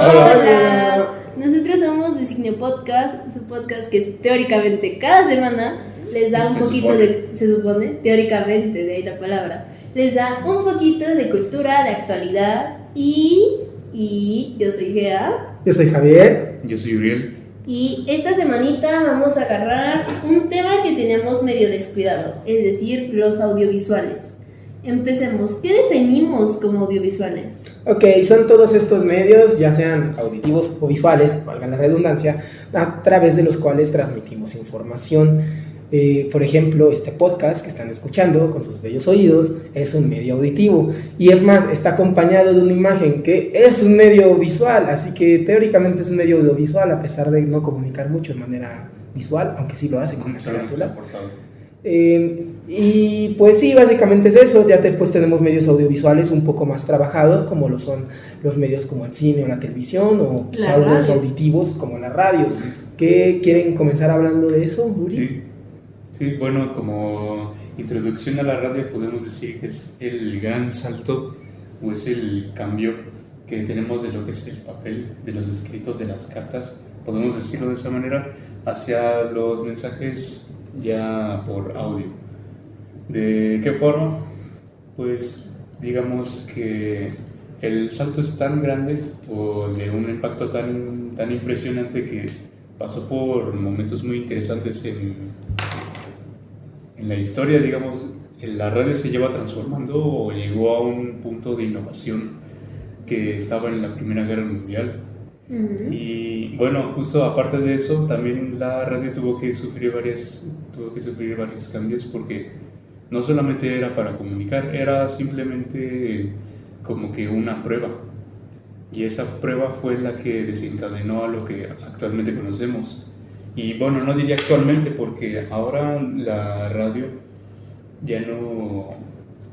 Hola. Nosotros somos de Signio Podcast, su podcast que teóricamente cada semana les da un poquito de, se supone, teóricamente, de ahí la palabra, les da un poquito de cultura, de actualidad y yo soy Gea. Yo soy Javier. Yo soy Uriel. Y esta semanita vamos a agarrar un tema que teníamos medio descuidado, es decir, los audiovisuales. Empecemos. ¿Qué definimos como audiovisuales? Ok, son todos estos medios, ya sean auditivos o visuales, valga la redundancia, a través de los cuales transmitimos información. Por ejemplo, este podcast que están escuchando con sus bellos oídos es un medio auditivo. Y es más, está acompañado de una imagen que es un medio visual, así que teóricamente es un medio audiovisual a pesar de no comunicar mucho de manera visual, aunque sí lo hace con la carátula. Y pues sí, básicamente es eso. Ya después tenemos medios audiovisuales un poco más trabajados, como lo son los medios como el cine o la televisión, o quizá los auditivos como la radio. ¿Qué quieren comenzar hablando de eso, Uri? Sí, bueno, como introducción a la radio podemos decir que es el gran salto o es el cambio que tenemos de lo que es el papel, de los escritos, de las cartas, podemos decirlo de esa manera, hacia los mensajes ya por audio. ¿De qué forma? Pues digamos que el salto es tan grande o de un impacto tan impresionante que pasó por momentos muy interesantes en la historia. Digamos, la radio se lleva transformando o llegó a un punto de innovación que estaba en la Primera Guerra Mundial. Y bueno, justo aparte de eso, también la radio tuvo que sufrir varios cambios, porque no solamente era para comunicar, era simplemente como que una prueba. Y esa prueba fue la que desencadenó a lo que actualmente conocemos. Y bueno, no diría actualmente, porque ahora la radio ya no,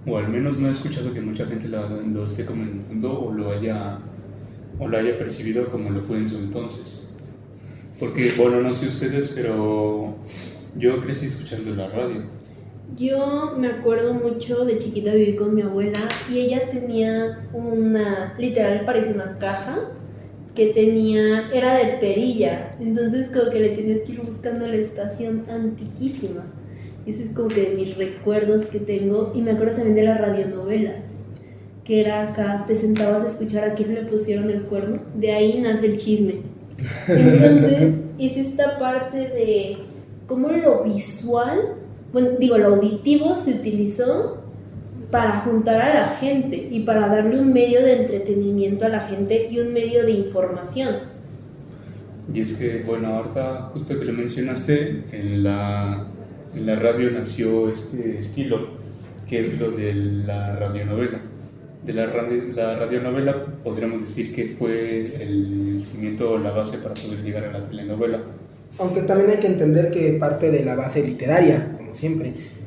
o al menos no he escuchado que mucha gente lo esté comentando o lo haya percibido como lo fue en su entonces. Porque, bueno, no sé ustedes, pero yo crecí escuchando la radio. Yo me acuerdo mucho, de chiquita viví con mi abuela y ella tenía literal parecía una caja que era de perilla, entonces como que le tenías que ir buscando la estación antiquísima. Ese es como que de mis recuerdos que tengo. Y me acuerdo también de las radionovelas, que era acá, te sentabas a escuchar a quién le pusieron el cuerno, de ahí nace el chisme. Entonces, es esta parte de cómo lo visual, lo auditivo se utilizó para juntar a la gente y para darle un medio de entretenimiento a la gente y un medio de información. Y es que, bueno, ahorita justo que lo mencionaste, en la radio nació este estilo, que es lo de la radionovela. De la radionovela podríamos decir que fue el cimiento o la base para poder llegar a la telenovela. Aunque también hay que entender que parte de la base literaria, como siempre.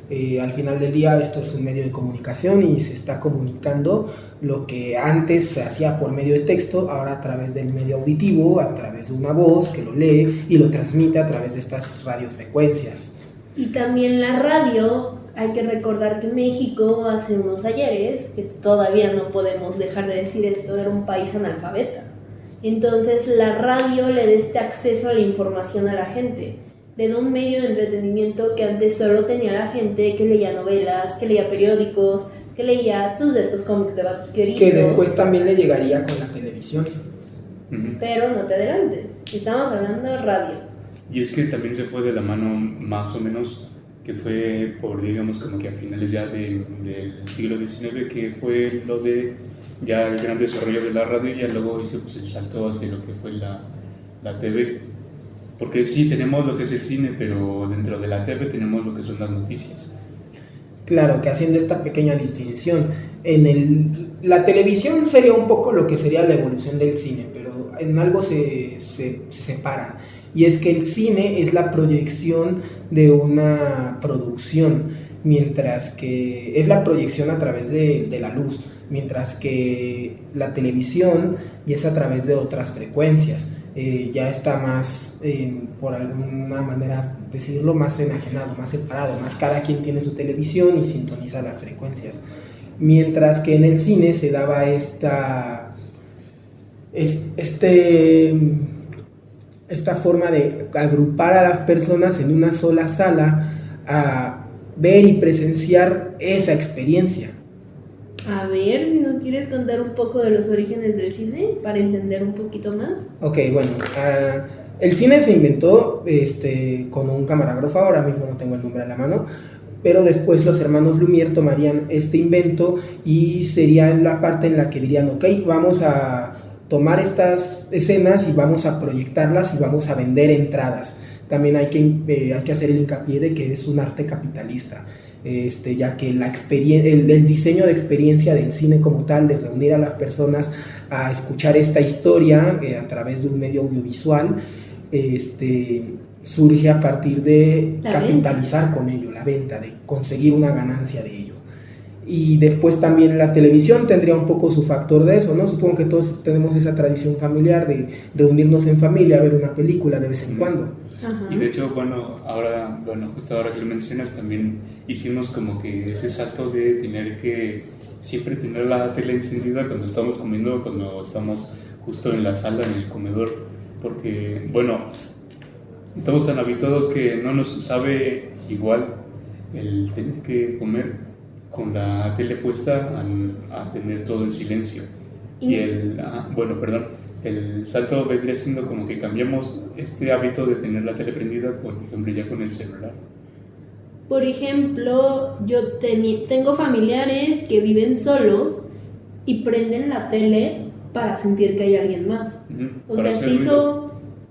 Al final del día esto es un medio de comunicación y se está comunicando lo que antes se hacía por medio de texto, ahora a través del medio auditivo, a través de una voz que lo lee y lo transmite a través de estas radiofrecuencias. Y también la radio, hay que recordar que México hace unos ayeres, que todavía no podemos dejar de decir esto, era un país analfabeta. Entonces la radio le da este acceso a la información a la gente. Le da un medio de entretenimiento que antes solo tenía la gente que leía novelas, que leía periódicos, que leía de estos cómics de vaqueritos. Que después también le llegaría con la televisión. Pero no te adelantes, estamos hablando de radio. Y es que también se fue de la mano más o menos, que fue por, digamos, como que a finales ya del siglo XIX, que fue lo de ya el gran desarrollo de la radio, y ya luego hizo pues el salto hacia lo que fue la TV. Porque sí, tenemos lo que es el cine, pero dentro de la TV tenemos lo que son las noticias. Claro, que haciendo esta pequeña distinción, la televisión sería un poco lo que sería la evolución del cine, pero en algo se separan. Y es que el cine es la proyección de una producción, mientras que es la proyección a través de la luz, mientras que la televisión ya es a través de otras frecuencias. Ya está más, por alguna manera decirlo, más enajenado, más separado, más cada quien tiene su televisión y sintoniza las frecuencias. Mientras que en el cine se daba es esta forma de agrupar a las personas en una sola sala a ver y presenciar esa experiencia. A ver, si nos quieres contar un poco de los orígenes del cine para entender un poquito más. Ok, bueno, el cine se inventó con un camarógrafo, ahora mismo no tengo el nombre a la mano, pero después los hermanos Lumière tomarían este invento y sería la parte en la que dirían, ok, vamos a tomar estas escenas y vamos a proyectarlas y vamos a vender entradas. También hay que hacer el hincapié de que es un arte capitalista, ya que el diseño de experiencia del cine como tal, de reunir a las personas a escuchar esta historia a través de un medio audiovisual, surge a partir de capitalizar con ello, la venta, de conseguir una ganancia de ello. Y después también la televisión tendría un poco su factor de eso, ¿no? Supongo que todos tenemos esa tradición familiar de reunirnos en familia a ver una película de vez en cuando. Ajá. Y de hecho, justo ahora que lo mencionas, también hicimos como que ese salto de tener que siempre tener la tele encendida cuando estamos comiendo, cuando estamos justo en la sala, en el comedor, porque, estamos tan habituados que no nos sabe igual el tener que comer con la tele puesta a tener todo en silencio. Y el salto vendría siendo como que cambiamos este hábito de tener la tele prendida ya con el celular. Por ejemplo, yo tengo familiares que viven solos y prenden la tele para sentir que hay alguien más. O sea, se hizo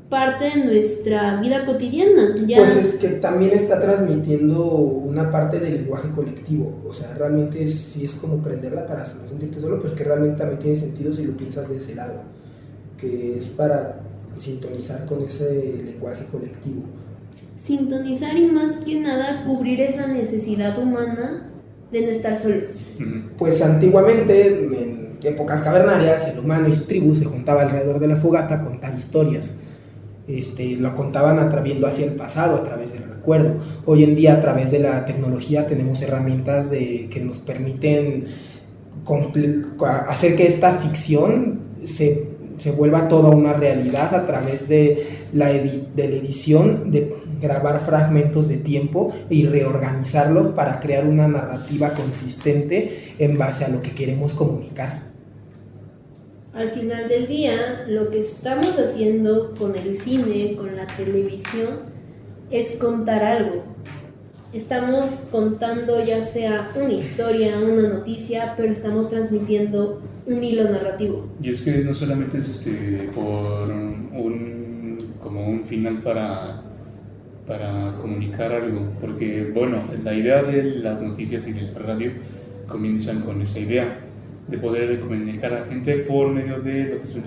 parte de nuestra vida cotidiana. Ya. Pues es que también está transmitiendo una parte del lenguaje colectivo. O sea, realmente sí es como prenderla para no sentirte solo, pero es que realmente también tiene sentido si lo piensas de ese lado, que es para sintonizar con ese lenguaje colectivo. Sintonizar y más que nada cubrir esa necesidad humana de no estar solos. Pues antiguamente, en épocas cavernarias, el humano y su tribu se juntaba alrededor de la fogata a contar historias. Lo contaban viendo hacia el pasado a través del recuerdo. Hoy en día, a través de la tecnología, tenemos herramientas que nos permiten hacer que esta ficción se vuelva toda una realidad a través de la edición, de grabar fragmentos de tiempo y reorganizarlos para crear una narrativa consistente en base a lo que queremos comunicar. Al final del día, lo que estamos haciendo con el cine, con la televisión, es contar algo. Estamos contando ya sea una historia, una noticia, pero estamos transmitiendo un hilo narrativo. Y es que no solamente es por como un final para comunicar algo, porque la idea de las noticias y de la radio comienzan con esa idea de poder comunicar a la gente por medio de lo que son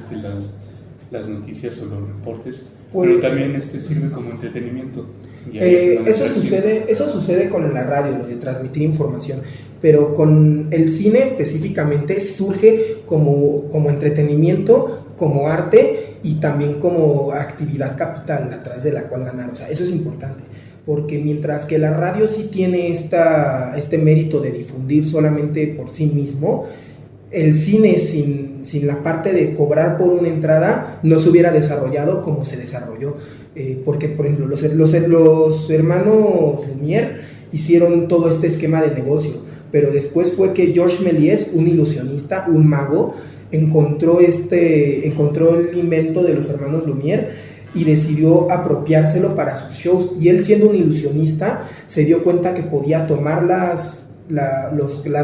las noticias o los reportes, pero también sirve como entretenimiento. Eso sucede con la radio, lo de transmitir información, pero con el cine específicamente surge como entretenimiento, como arte y también como actividad capital a través de la cual ganar. O sea, eso es importante, porque mientras que la radio sí tiene este mérito de difundir solamente por sí mismo, el cine sin la parte de cobrar por una entrada no se hubiera desarrollado como se desarrolló, porque por ejemplo los hermanos Lumière hicieron todo este esquema de negocio, pero después fue que Georges Méliès, un ilusionista, un mago, encontró el invento de los hermanos Lumière y decidió apropiárselo para sus shows, y él, siendo un ilusionista, se dio cuenta que podía tomar las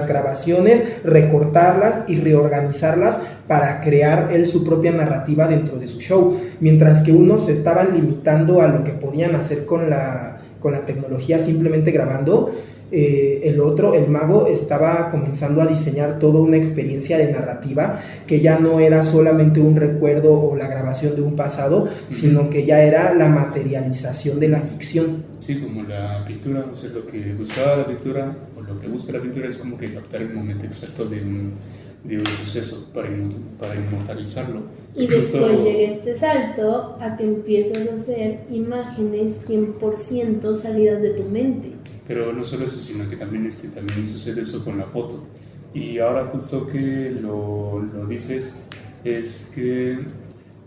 grabaciones, recortarlas y reorganizarlas para crear él su propia narrativa dentro de su show, mientras que unos se estaban limitando a lo que podían hacer con la tecnología simplemente grabando. El otro, el mago, estaba comenzando a diseñar toda una experiencia de narrativa que ya no era solamente un recuerdo o la grabación de un pasado, sino que ya era la materialización de la ficción. Sí, como la pintura, o sea, lo que buscaba la pintura, o lo que busca la pintura es como que captar el momento exacto de un suceso para inmortalizarlo. Y después llega este salto a que empiezas a hacer imágenes 100% salidas de tu mente. Pero no solo eso, sino que también sucede eso con la foto. Y ahora justo que lo dices, es que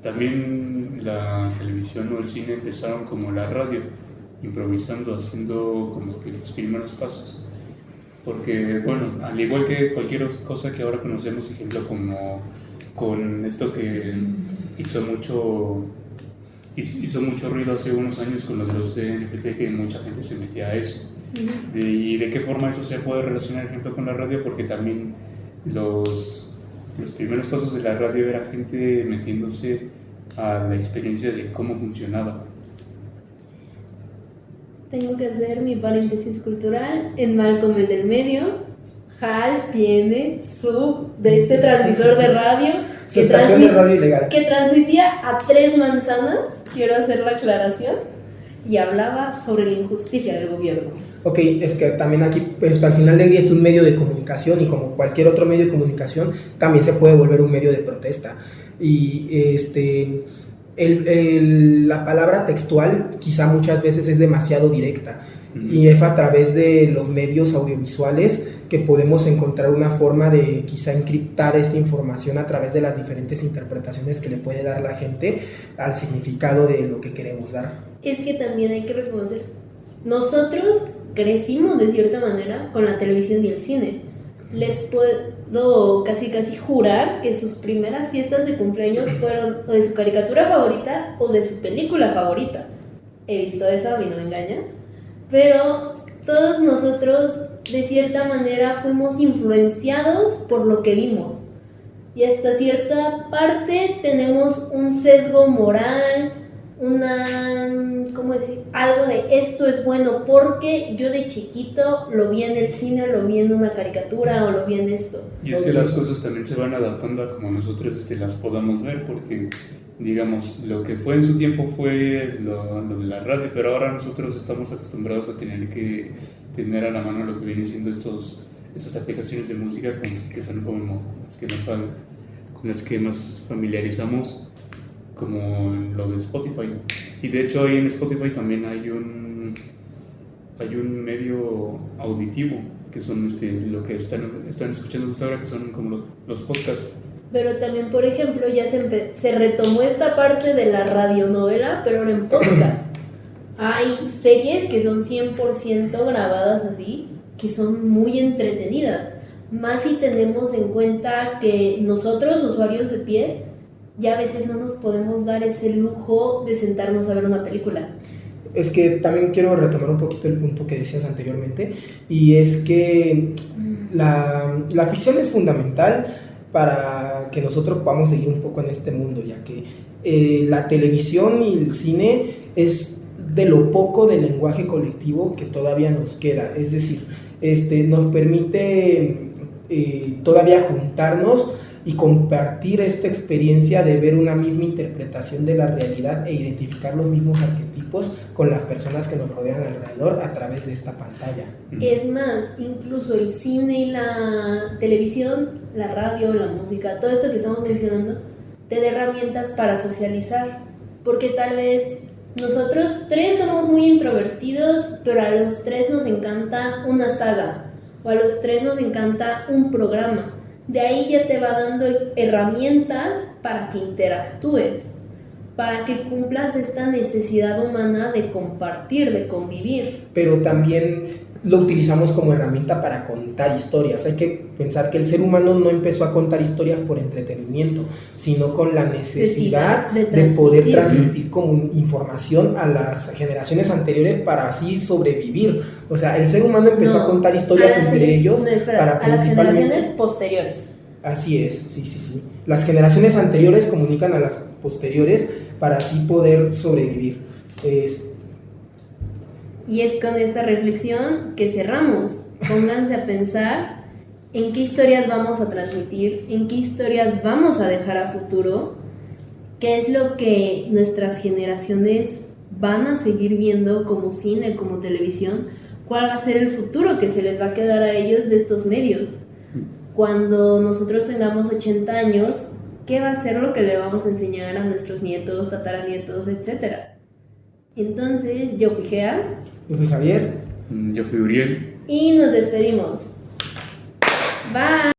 también la televisión o el cine empezaron como la radio, improvisando, haciendo como que los primeros pasos. Porque, bueno, al igual que cualquier cosa que ahora conocemos, ejemplo como con esto que hizo mucho ruido hace unos años con lo de los NFT, que mucha gente se metía a eso. ¿Y de qué forma eso se puede relacionar, ejemplo, con la radio? Porque también los primeros pasos de la radio era gente metiéndose a la experiencia de cómo funcionaba. Tengo que hacer mi paréntesis cultural. En Malcolm el del medio, Hal tiene de este transmisor de radio Su estación de radio ilegal. que transmitía a 3 manzanas, quiero hacer la aclaración, y hablaba sobre la injusticia del gobierno. Ok, es que también aquí, pues, al final del día es un medio de comunicación, y como cualquier otro medio de comunicación, también se puede volver un medio de protesta. Y la palabra textual quizá muchas veces es demasiado directa, y es a través de los medios audiovisuales que podemos encontrar una forma de quizá encriptar esta información a través de las diferentes interpretaciones que le puede dar la gente al significado de lo que queremos dar. Es que también hay que reconocer, nosotros crecimos de cierta manera con la televisión y el cine. Les puedo casi jurar que sus primeras fiestas de cumpleaños fueron o de su caricatura favorita o de su película favorita. He visto esa, a mí no me engañas. Pero todos nosotros de cierta manera fuimos influenciados por lo que vimos. Y hasta cierta parte tenemos un sesgo moral, ¿cómo decir? Algo de esto es bueno porque yo de chiquito lo vi en el cine, lo vi en una caricatura o lo vi en esto. Y es que las cosas también se van adaptando a como nosotros las podamos ver, porque digamos, lo que fue en su tiempo fue lo de la radio, pero ahora nosotros estamos acostumbrados a tener que tener a la mano lo que vienen siendo estas aplicaciones de música que son como con las que más familiarizamos, como lo de Spotify. Y de hecho ahí en Spotify también hay un medio auditivo, que son lo que están escuchando justo ahora, que son como los podcasts. Pero también, por ejemplo, ya se retomó esta parte de la radionovela, pero ahora en podcast. Hay series que son 100% grabadas así, que son muy entretenidas. Más si tenemos en cuenta que nosotros, usuarios de pie, ya a veces no nos podemos dar ese lujo de sentarnos a ver una película. Es que también quiero retomar un poquito el punto que decías anteriormente, y es que la ficción es fundamental para que nosotros podamos seguir un poco en este mundo, ya que la televisión y el cine es de lo poco del lenguaje colectivo que todavía nos queda. Es decir, nos permite todavía juntarnos y compartir esta experiencia de ver una misma interpretación de la realidad e identificar los mismos arquetipos con las personas que nos rodean alrededor a través de esta pantalla. Es más, incluso el cine y la televisión, la radio, la música, todo esto que estamos mencionando, te da herramientas para socializar, porque tal vez nosotros 3 somos muy introvertidos, pero a los 3 nos encanta una saga, o a los 3 nos encanta un programa. De ahí ya te va dando herramientas para que interactúes, para que cumplas esta necesidad humana de compartir, de convivir. Pero también lo utilizamos como herramienta para contar historias. Hay que pensar que el ser humano no empezó a contar historias por entretenimiento, sino con la necesidad de poder transmitir como información a las generaciones anteriores para así sobrevivir. O sea, el ser humano empezó a contar historias entre ellos para a las generaciones posteriores. Así es, sí. Las generaciones anteriores comunican a las posteriores para así poder sobrevivir. Y es con esta reflexión que cerramos. Pónganse a pensar en qué historias vamos a transmitir, en qué historias vamos a dejar a futuro, qué es lo que nuestras generaciones van a seguir viendo como cine, como televisión, cuál va a ser el futuro que se les va a quedar a ellos de estos medios. Cuando nosotros tengamos 80 años, ¿qué va a ser lo que le vamos a enseñar a nuestros nietos, tataranietos, etcétera? Entonces, yo fui Gea. Yo fui Javier. Yo fui Uriel. Y nos despedimos. Bye.